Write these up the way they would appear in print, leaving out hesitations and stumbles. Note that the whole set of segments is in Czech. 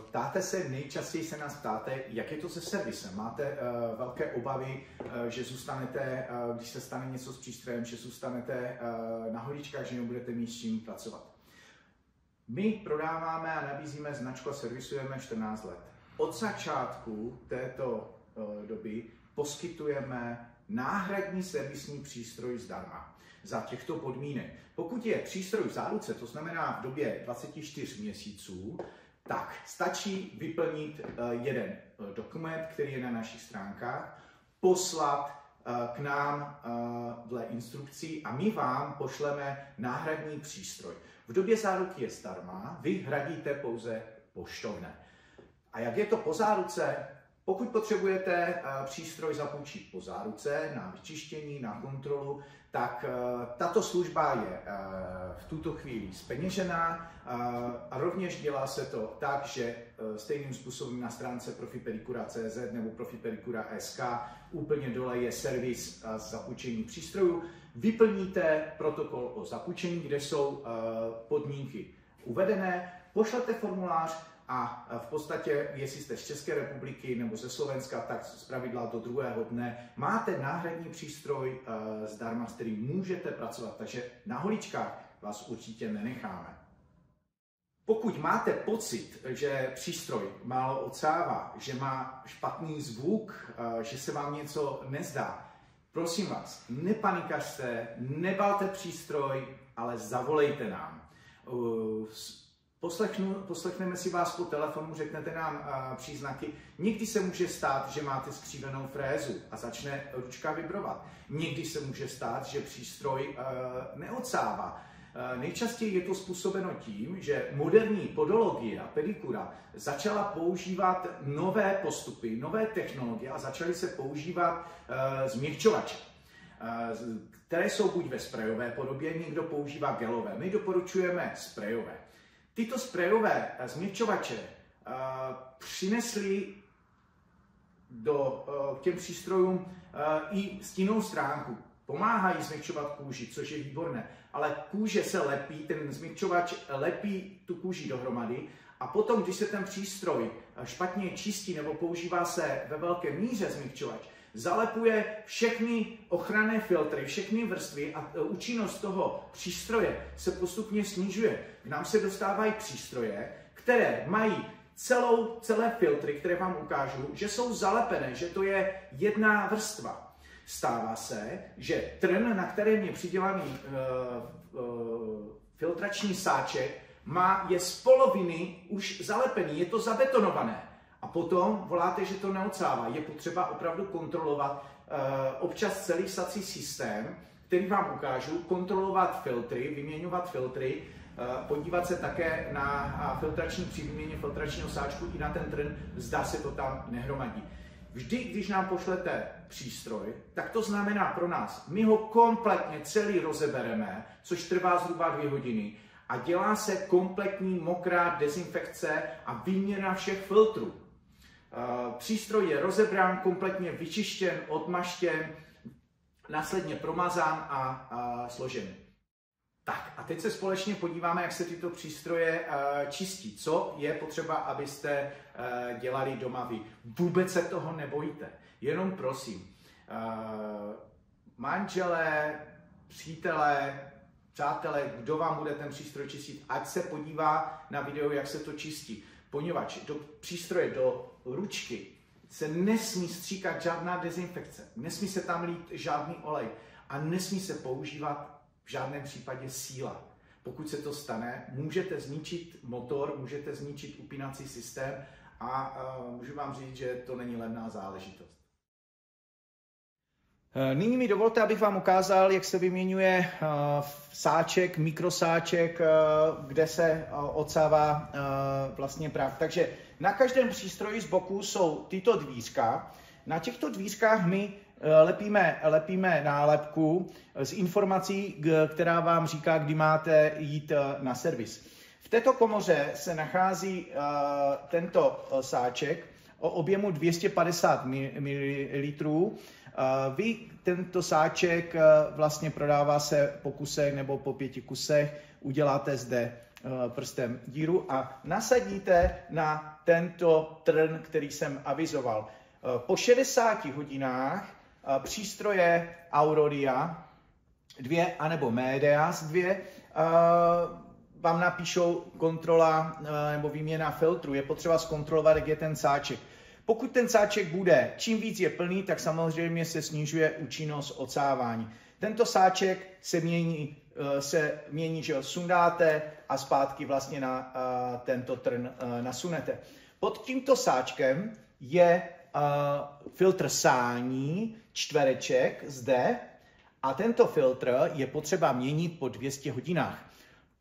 Ptáte se, nejčastěji se nás ptáte, jak je to se servisem. Máte velké obavy, že zůstanete, když se stane něco s přístrojem, že zůstanete na holičkách, že nebudete mít s čím pracovat. My prodáváme a nabízíme značku a servisujeme 14 let. Od začátku této doby poskytujeme náhradní servisní přístroj zdarma za těchto podmínek. Pokud je přístroj v záruce, to znamená v době 24 měsíců, tak stačí vyplnit jeden dokument, který je na našich stránkách, poslat k nám dle instrukcí a my vám pošleme náhradní přístroj. V době záruky je zdarma, vy hradíte pouze poštovné. A jak je to po záruce? Pokud potřebujete přístroj zapůjčit po záruce na vyčištění, na kontrolu, tak tato služba je v tuto chvíli zpeněžená a rovněž dělá se to tak, že stejným způsobem na stránce profipedikura.cz nebo profipedikura.sk úplně dole je servis zapůjčení přístrojů. Vyplníte protokol o zapůjčení, kde jsou podmínky uvedené, pošlete formulář a v podstatě, jestli jste z České republiky nebo ze Slovenska, tak zpravidla do druhého dne máte náhradní přístroj zdarma, s kterým můžete pracovat, takže na holičkách vás určitě nenecháme. Pokud máte pocit, že přístroj málo odsává, že má špatný zvuk, že se vám něco nezdá, prosím vás, nepanikařte, nebalte přístroj, ale zavolejte nám. Poslechneme si vás po telefonu, řeknete nám příznaky. Někdy se může stát, že máte skřívenou frézu a začne ručka vibrovat. Někdy se může stát, že přístroj neodsává. Nejčastěji je to způsobeno tím, že moderní podologie a pedikura začala používat nové postupy, nové technologie a začaly se používat změkčovače, které jsou buď ve sprejové podobě, někdo používá gelové. My doporučujeme sprejové. Tyto sprejové změkčovače přinesly k těm přístrojům i stinnou stránku. Pomáhají změkčovat kůži, což je výborné, ale kůže se lepí, ten změkčovač lepí tu kůži dohromady a potom, když se ten přístroj špatně čistí nebo používá se ve velké míře změkčovač, zalepuje všechny ochranné filtry, všechny vrstvy a účinnost toho přístroje se postupně snižuje. K nám se dostávají přístroje, které mají celé filtry, které vám ukážu, že jsou zalepené, že to je jedna vrstva. Stává se, že trn, na kterém je přidělaný filtrační sáček, je z poloviny už zalepený, je to zabetonované. A potom voláte, že to neodsává. Je potřeba opravdu kontrolovat občas celý sací systém, který vám ukážu, kontrolovat filtry, vyměňovat filtry, podívat se také na filtrační při výměně filtračního sáčku i na ten trn, zda se to tam nehromadí. Vždy, když nám pošlete přístroj, tak to znamená pro nás, my ho kompletně celý rozebereme, což trvá zhruba 2 hodiny a dělá se kompletní mokrá dezinfekce a výměna všech filtrů. Přístroj je rozebrán, kompletně vyčištěn, odmaštěn, následně promazán a složen. Tak a teď se společně podíváme, jak se tyto přístroje čistí. Co je potřeba, abyste dělali doma vy. Vůbec se toho nebojte. Jenom prosím, manželé, přátelé, kdo vám bude ten přístroj čistit, ať se podívá na video, jak se to čistí. Poněvadž do přístroje, do ručky se nesmí stříkat žádná dezinfekce, nesmí se tam lít žádný olej a nesmí se používat v žádném případě síla. Pokud se to stane, můžete zničit motor, můžete zničit upínací systém a můžu vám říct, že to není levná záležitost. Nyní mi dovolte, abych vám ukázal, jak se vyměňuje sáček, mikrosáček, kde se odsává vlastně prach. Takže na každém přístroji z boku jsou tyto dvířka. Na těchto dvířkách my lepíme nálepku s informací, která vám říká, kdy máte jít na servis. V této komoře se nachází tento sáček o objemu 250 ml. Tento sáček vlastně prodává se po kusech nebo po 5 kusech. Uděláte zde prstem díru a nasadíte na tento trn, který jsem avizoval. Po 60 hodinách přístroje Auroria 2 anebo Medias 2 vám napíšou kontrola nebo výměna filtru. Je potřeba zkontrolovat, jak je ten sáček. Pokud ten sáček bude, čím víc je plný, tak samozřejmě se snižuje účinnost odsávání. Tento sáček se mění, že ho sundáte a zpátky vlastně na tento trn nasunete. Pod tímto sáčkem je filtr sání, čtvereček zde a tento filtr je potřeba měnit po 200 hodinách.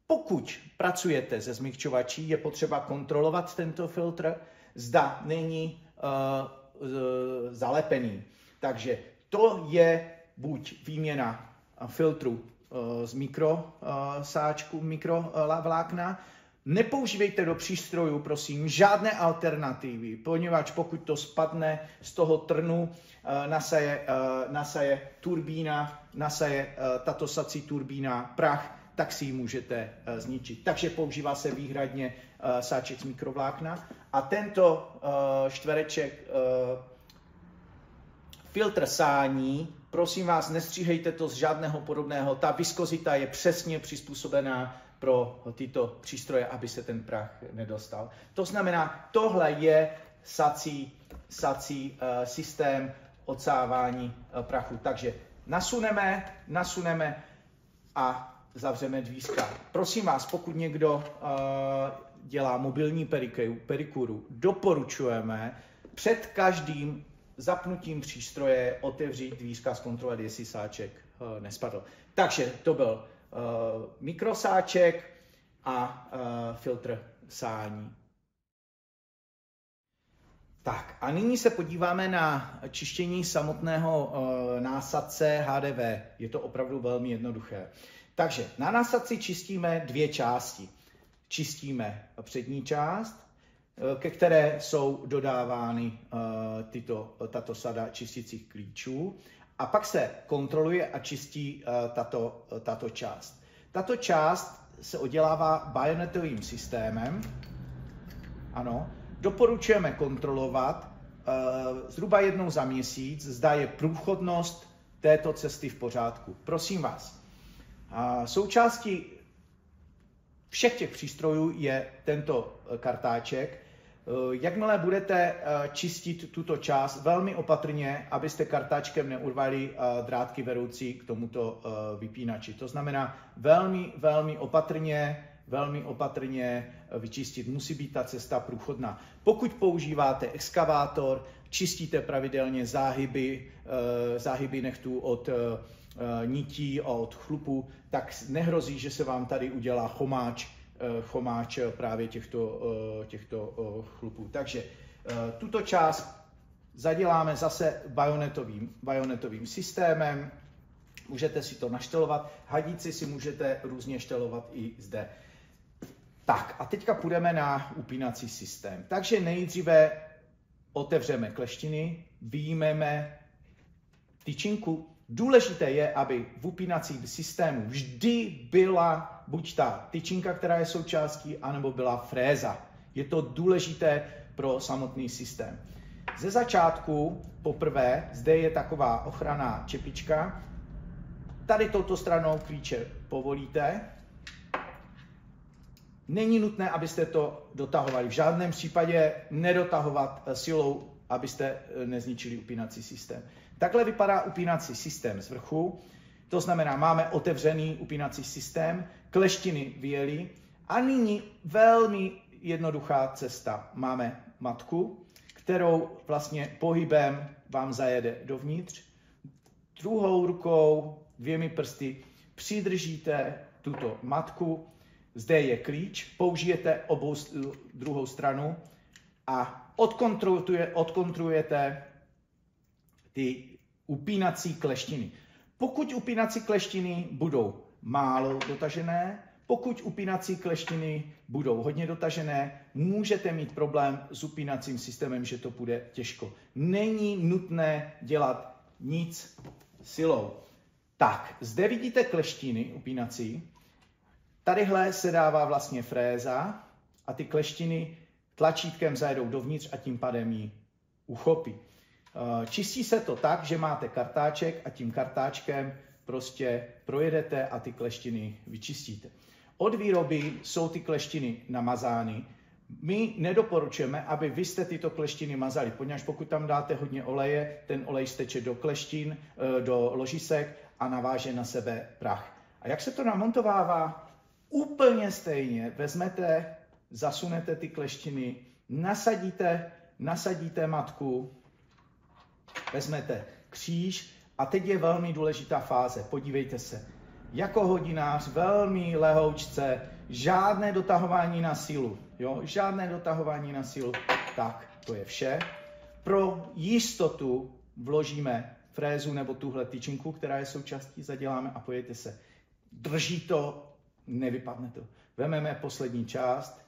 Pokud pracujete se zmykčovačí, je potřeba kontrolovat tento filtr, zda není zalepený. Takže to je buď výměna filtru z mikrosáčku, mikrovlákna. Nepoužívejte do přístrojů, prosím, žádné alternativy, poněvadž pokud to spadne z toho trnu, nasaje turbína, nasaje tato sací turbína prach, tak si ji můžete zničit. Takže používá se výhradně sáček z mikrovlákna a tento čtvereček filtr sání, prosím vás, nestříhejte to z žádného podobného. Ta viskozita je přesně přizpůsobená pro tyto přístroje, aby se ten prach nedostal. To znamená, tohle je sací systém odsávání prachu. Takže nasuneme a zavřeme dvířka. Prosím vás, pokud někdo dělá mobilní perikuru, doporučujeme před každým zapnutím přístroje otevřít dvířka, zkontrolovat, jestli sáček nespadl. Takže to byl mikrosáček a filtr sání. Tak a nyní se podíváme na čištění samotného násadce HDV. Je to opravdu velmi jednoduché. Takže na násadci čistíme 2 části. Čistíme přední část, ke které jsou dodávány tato sada čisticích klíčů a pak se kontroluje a čistí tato část. Tato část se oddělává bajonetovým systémem. Ano, doporučujeme kontrolovat zhruba jednou za měsíc, zda je průchodnost této cesty v pořádku. Prosím vás, součástí všech těch přístrojů je tento kartáček. Jakmile budete čistit tuto část, velmi opatrně, abyste kartáčkem neurvali drátky vedoucí k tomuto vypínači. To znamená velmi opatrně vyčistit. Musí být ta cesta průchodná. Pokud používáte exkavátor, čistíte pravidelně záhyby nechtů od nití a od chlupu, tak nehrozí, že se vám tady udělá chomáč právě těchto chlupů. Takže tuto část zaděláme zase bajonetovým systémem. Můžete si to naštelovat. Hadici si můžete různě štelovat i zde. Tak a teďka půjdeme na upínací systém. Takže nejdříve otevřeme kleštiny, vyjmeme tyčinku. Důležité je, aby v upínacím systému vždy byla buď ta tyčinka, která je součástí, anebo byla fréza. Je to důležité pro samotný systém. Ze začátku poprvé zde je taková ochranná čepička. Tady touto stranou klíče povolíte. Není nutné, abyste to dotahovali. V žádném případě nedotahovat silou, abyste nezničili upínací systém. Takhle vypadá upínací systém z vrchu. To znamená, máme otevřený upínací systém, kleštiny vyjeli a nyní velmi jednoduchá cesta. Máme matku, kterou vlastně pohybem vám zajede dovnitř. Druhou rukou, 2 prsty přidržíte tuto matku. Zde je klíč, použijete druhou stranu a odkontrujete ty upínací kleštiny. Pokud upínací kleštiny budou málo dotažené, pokud upínací kleštiny budou hodně dotažené, můžete mít problém s upínacím systémem, že to bude těžko. Není nutné dělat nic silou. Tak, zde vidíte kleštiny upínací. Tadyhle se dává vlastně fréza a ty kleštiny tlačítkem zajedou dovnitř a tím pádem ji uchopí. Čistí se to tak, že máte kartáček a tím kartáčkem prostě projedete a ty kleštiny vyčistíte. Od výroby jsou ty kleštiny namazány. My nedoporučujeme, aby vy jste tyto kleštiny mazali, poněvadž pokud tam dáte hodně oleje, ten olej steče do kleštin, do ložisek a naváže na sebe prach. A jak se to namontovává? Úplně stejně vezmete, zasunete ty kleštiny, nasadíte matku, vezmete kříž a teď je velmi důležitá fáze. Podívejte se, jako hodinář velmi lehoučce, žádné dotahování na sílu, jo? Žádné dotahování na sílu. Tak, to je vše. Pro jistotu vložíme frézu nebo tuhle tyčinku, která je součástí, zaděláme a podívejte se. Drží to, nevypadne to. Vememe poslední část,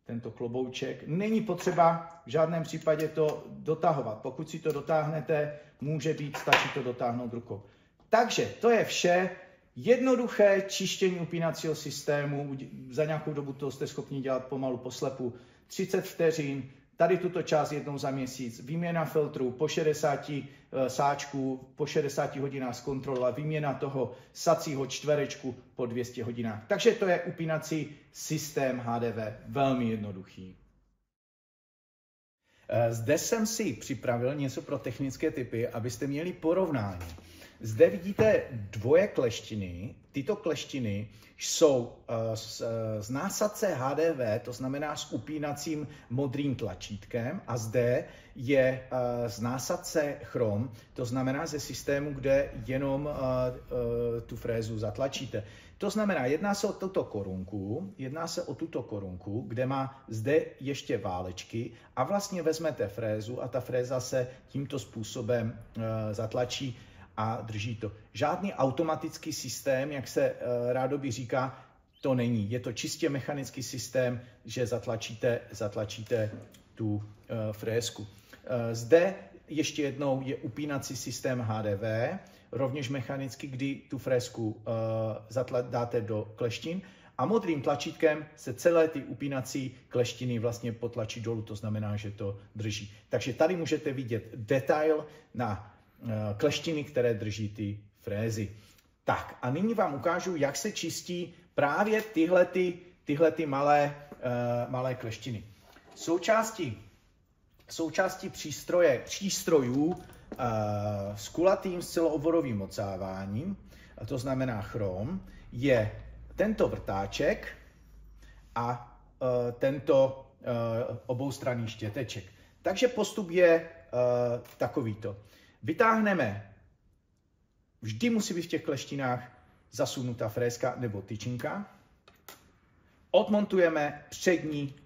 tento klobouček. Není potřeba v žádném případě to dotahovat. Pokud si to dotáhnete, může být, stačí to dotáhnout rukou. Takže to je vše. Jednoduché čištění upínacího systému. Za nějakou dobu to jste schopni dělat pomalu poslepu. 30 vteřin. Tady tuto část jednou za měsíc. Výměna filtru po 60 sáčků, po 60 hodinách zkontrolovat. Výměna toho sacího čtverečku po 200 hodinách. Takže to je upínací systém HDV. Velmi jednoduchý. Zde jsem si připravil něco pro technické typy, abyste měli porovnání. Zde vidíte dvoje kleštiny. Tyto kleštiny jsou z násadce HDV, to znamená s upínacím modrým tlačítkem, a zde je z násadce chrom, to znamená ze systému, kde jenom tu frézu zatlačíte. To znamená, jedná se o tuto korunku, kde má zde ještě válečky a vlastně vezmete frézu a ta fréza se tímto způsobem zatlačí a drží to. Žádný automatický systém, jak se rádoby říká, to není. Je to čistě mechanický systém, že zatlačíte tu frézku. Zde ještě jednou je upínací systém HDV, rovněž mechanicky, kdy tu frézku dáte do kleštin a modrým tlačítkem se celé ty upínací kleštiny vlastně potlačí dolů, to znamená, že to drží. Takže tady můžete vidět detail na kleštiny, které drží ty frézy. Tak a nyní vám ukážu, jak se čistí právě tyhle malé kleštiny. Součástí přístrojů s kulatým s celooborovým odsáváním, a to znamená chrom, je tento vrtáček a tento oboustranný štěteček. Takže postup je takovýto. Vytáhneme, vždy musí být v těch kleštinách zasunutá frézka nebo tyčinka. Odmontujeme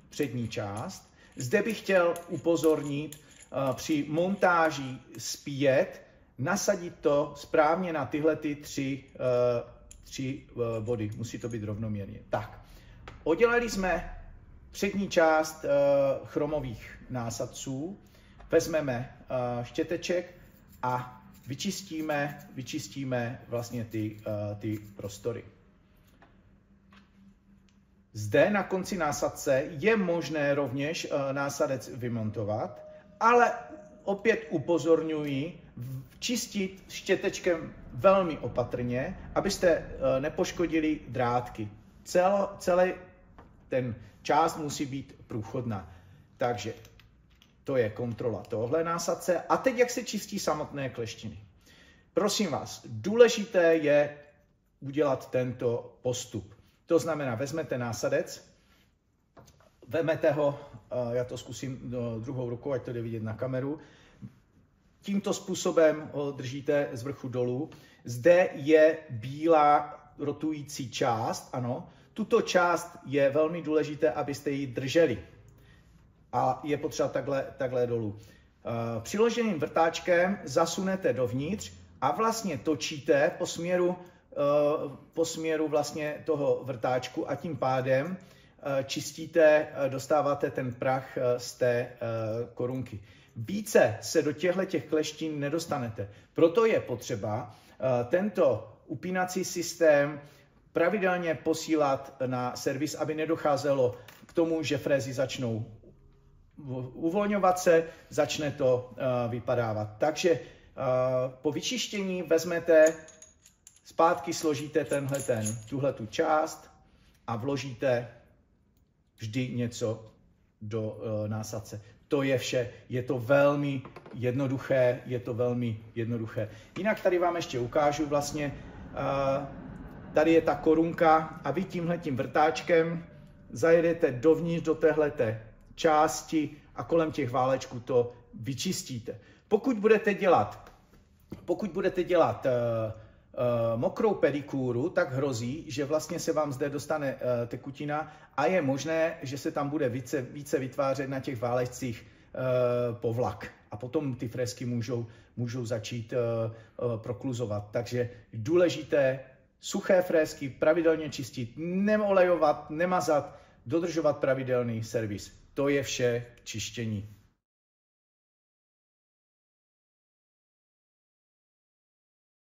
přední část. Zde bych chtěl upozornit při montáži zpět, nasadit to správně na tyhle tři body. Musí to být rovnoměrně. Tak, oddělali jsme přední část chromových násadců, vezmeme štěteček a vyčistíme vlastně ty prostory. Zde na konci násadce je možné rovněž násadec vymontovat, ale opět upozorňuji, čistit štětečkem velmi opatrně, abyste nepoškodili drátky. Celý ten část musí být průchodná. Takže to je kontrola tohle násadce. A teď, jak se čistí samotné kleštiny. Prosím vás, důležité je udělat tento postup. To znamená, vezmete násadec, vezmete ho, já to zkusím druhou rukou, ať to jde vidět na kameru. Tímto způsobem ho držíte z vrchu dolů. Zde je bílá rotující část, ano. Tuto část je velmi důležité, abyste ji drželi. A je potřeba takhle dolů. Přiloženým vrtáčkem zasunete dovnitř a vlastně točíte po směru vlastně toho vrtáčku a tím pádem čistíte, dostáváte ten prach z té korunky. Více se do těchto kleštin nedostanete. Proto je potřeba tento upínací systém pravidelně posílat na servis, aby nedocházelo k tomu, že frézy začnou uvolňovat se, začne to vypadávat. Takže po vyčištění vezmete, zpátky složíte tuhletu část a vložíte vždy něco do násadce. To je vše. Je to velmi jednoduché. Jinak tady vám ještě ukážu vlastně, tady je ta korunka a vy tímhletím vrtáčkem zajedete dovnitř do téhleté části a kolem těch válečků to vyčistíte. Pokud budete dělat mokrou pedikúru, tak hrozí, že vlastně se vám zde dostane tekutina a je možné, že se tam bude více vytvářet na těch válečcích povlak. A potom ty fresky můžou začít prokluzovat. Takže důležité suché fresky pravidelně čistit, neolejovat, nemazat, dodržovat pravidelný servis. To je vše k čištění.